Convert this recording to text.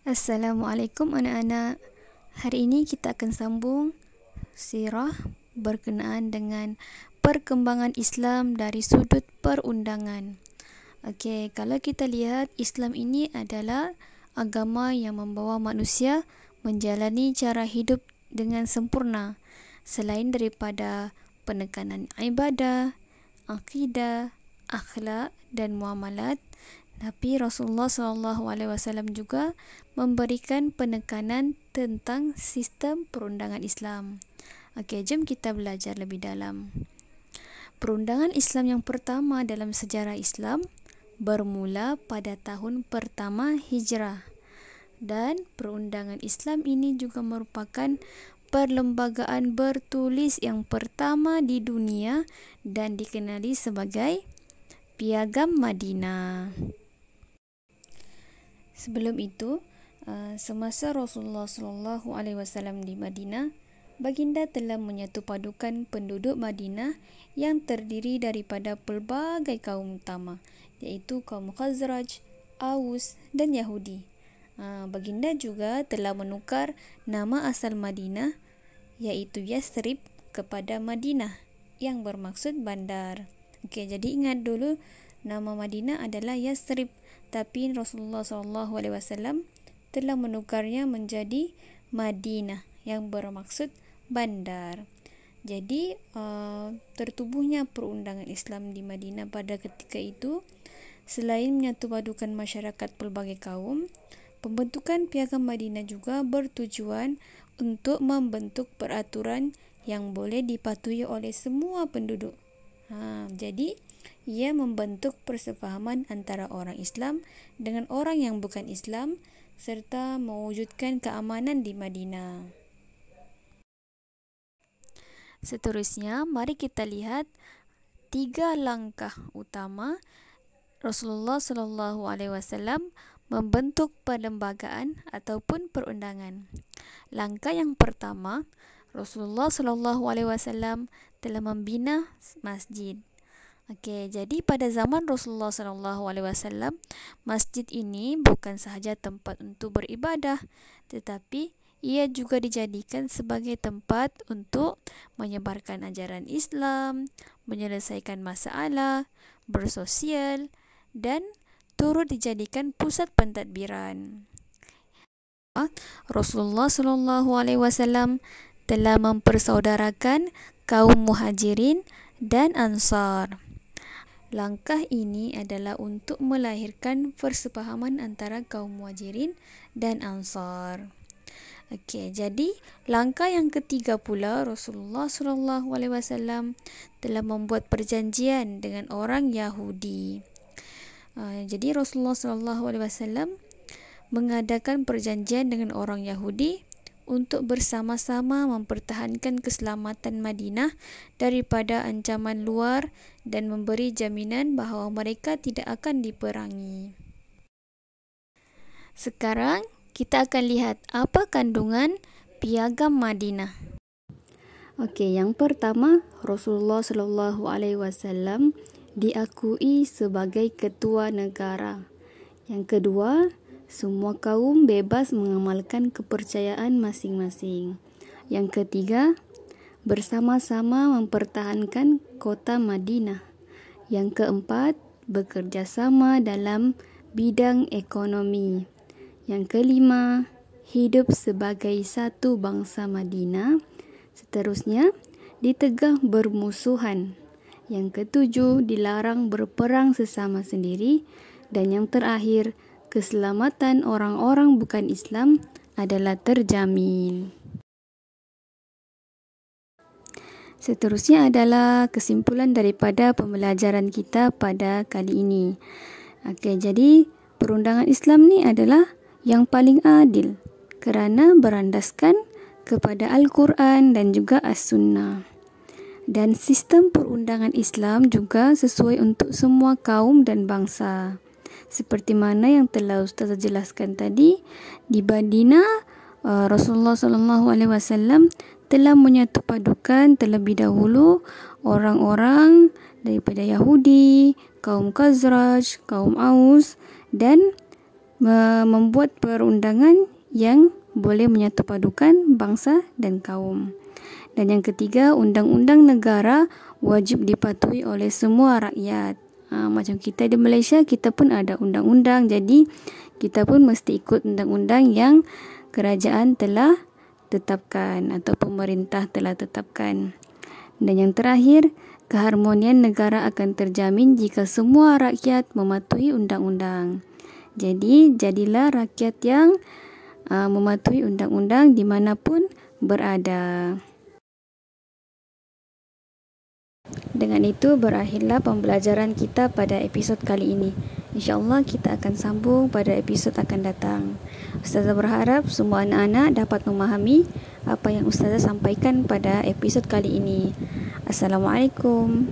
Assalamualaikum anak-anak. Hari ini kita akan sambung sirah berkenaan dengan perkembangan Islam dari sudut perundangan. Okey, kalau kita lihat Islam ini adalah agama yang membawa manusia menjalani cara hidup dengan sempurna selain daripada penekanan ibadah, akidah, akhlak dan muamalat. Tapi Rasulullah SAW juga memberikan penekanan tentang sistem perundangan Islam. Okey, jom kita belajar lebih dalam. Perundangan Islam yang pertama dalam sejarah Islam bermula pada tahun pertama Hijrah. Dan perundangan Islam ini juga merupakan perlembagaan bertulis yang pertama di dunia dan dikenali sebagai Piagam Madinah. Sebelum itu, semasa Rasulullah SAW di Madinah, baginda telah menyatupadukan penduduk Madinah yang terdiri daripada pelbagai kaum utama, iaitu kaum Khazraj, Aus dan Yahudi. Baginda juga telah menukar nama asal Madinah, iaitu Yathrib, kepada Madinah yang bermaksud bandar. Okey, jadi ingat dulu nama Madinah adalah Yathrib, tapi Rasulullah SAW telah menukarnya menjadi Madinah yang bermaksud bandar. Jadi tertubuhnya perundangan Islam di Madinah pada ketika itu, selain menyatupadukan masyarakat pelbagai kaum, pembentukan Piagam Madinah juga bertujuan untuk membentuk peraturan yang boleh dipatuhi oleh semua penduduk. Jadi ia membentuk persefahaman antara orang Islam dengan orang yang bukan Islam serta mewujudkan keamanan di Madinah. Seterusnya, mari kita lihat 3 langkah utama Rasulullah SAW membentuk perlembagaan ataupun perundangan. Langkah yang pertama, Rasulullah SAW telah membina masjid. Okey, jadi pada zaman Rasulullah SAW, masjid ini bukan sahaja tempat untuk beribadah, tetapi ia juga dijadikan sebagai tempat untuk menyebarkan ajaran Islam, menyelesaikan masalah, bersosial dan turut dijadikan pusat pentadbiran. Rasulullah SAW telah mempersaudarakan kaum Muhajirin dan Ansar. Langkah ini adalah untuk melahirkan persefahaman antara kaum Muhajirin dan Ansar. Okey, jadi langkah yang ketiga pula, Rasulullah SAW telah membuat perjanjian dengan orang Yahudi. Jadi Rasulullah SAW mengadakan perjanjian dengan orang Yahudi untuk bersama-sama mempertahankan keselamatan Madinah daripada ancaman luar dan memberi jaminan bahawa mereka tidak akan diperangi. Sekarang kita akan lihat apa kandungan Piagam Madinah. Okey, yang pertama, Rasulullah SAW diakui sebagai ketua negara. Yang kedua, semua kaum bebas mengamalkan kepercayaan masing-masing. Yang ketiga, bersama-sama mempertahankan kota Madinah. Yang keempat, bekerjasama dalam bidang ekonomi. Yang kelima, hidup sebagai satu bangsa Madinah. Seterusnya, ditegah bermusuhan. Yang ketujuh, dilarang berperang sesama sendiri. Dan yang terakhir, keselamatan orang-orang bukan Islam adalah terjamin. Seterusnya adalah kesimpulan daripada pembelajaran kita pada kali ini. Okey, jadi perundangan Islam ni adalah yang paling adil kerana berandaskan kepada Al-Quran dan juga As-Sunnah. Dan sistem perundangan Islam juga sesuai untuk semua kaum dan bangsa. Seperti mana yang telah Ustaz jelaskan tadi, di Madinah Rasulullah SAW telah menyatupadukan terlebih dahulu orang-orang daripada Yahudi, kaum Khazraj, kaum Aus dan membuat perundangan yang boleh menyatupadukan bangsa dan kaum. Dan yang ketiga, undang-undang negara wajib dipatuhi oleh semua rakyat. Macam kita di Malaysia, kita pun ada undang-undang, jadi kita pun mesti ikut undang-undang yang kerajaan telah tetapkan atau pemerintah telah tetapkan. Dan yang terakhir, keharmonian negara akan terjamin jika semua rakyat mematuhi undang-undang. Jadi, jadilah rakyat yang mematuhi undang-undang dimanapun berada. Dengan itu berakhirlah pembelajaran kita pada episod kali ini. InsyaAllah kita akan sambung pada episod akan datang. Ustazah berharap semua anak-anak dapat memahami apa yang Ustazah sampaikan pada episod kali ini. Assalamualaikum.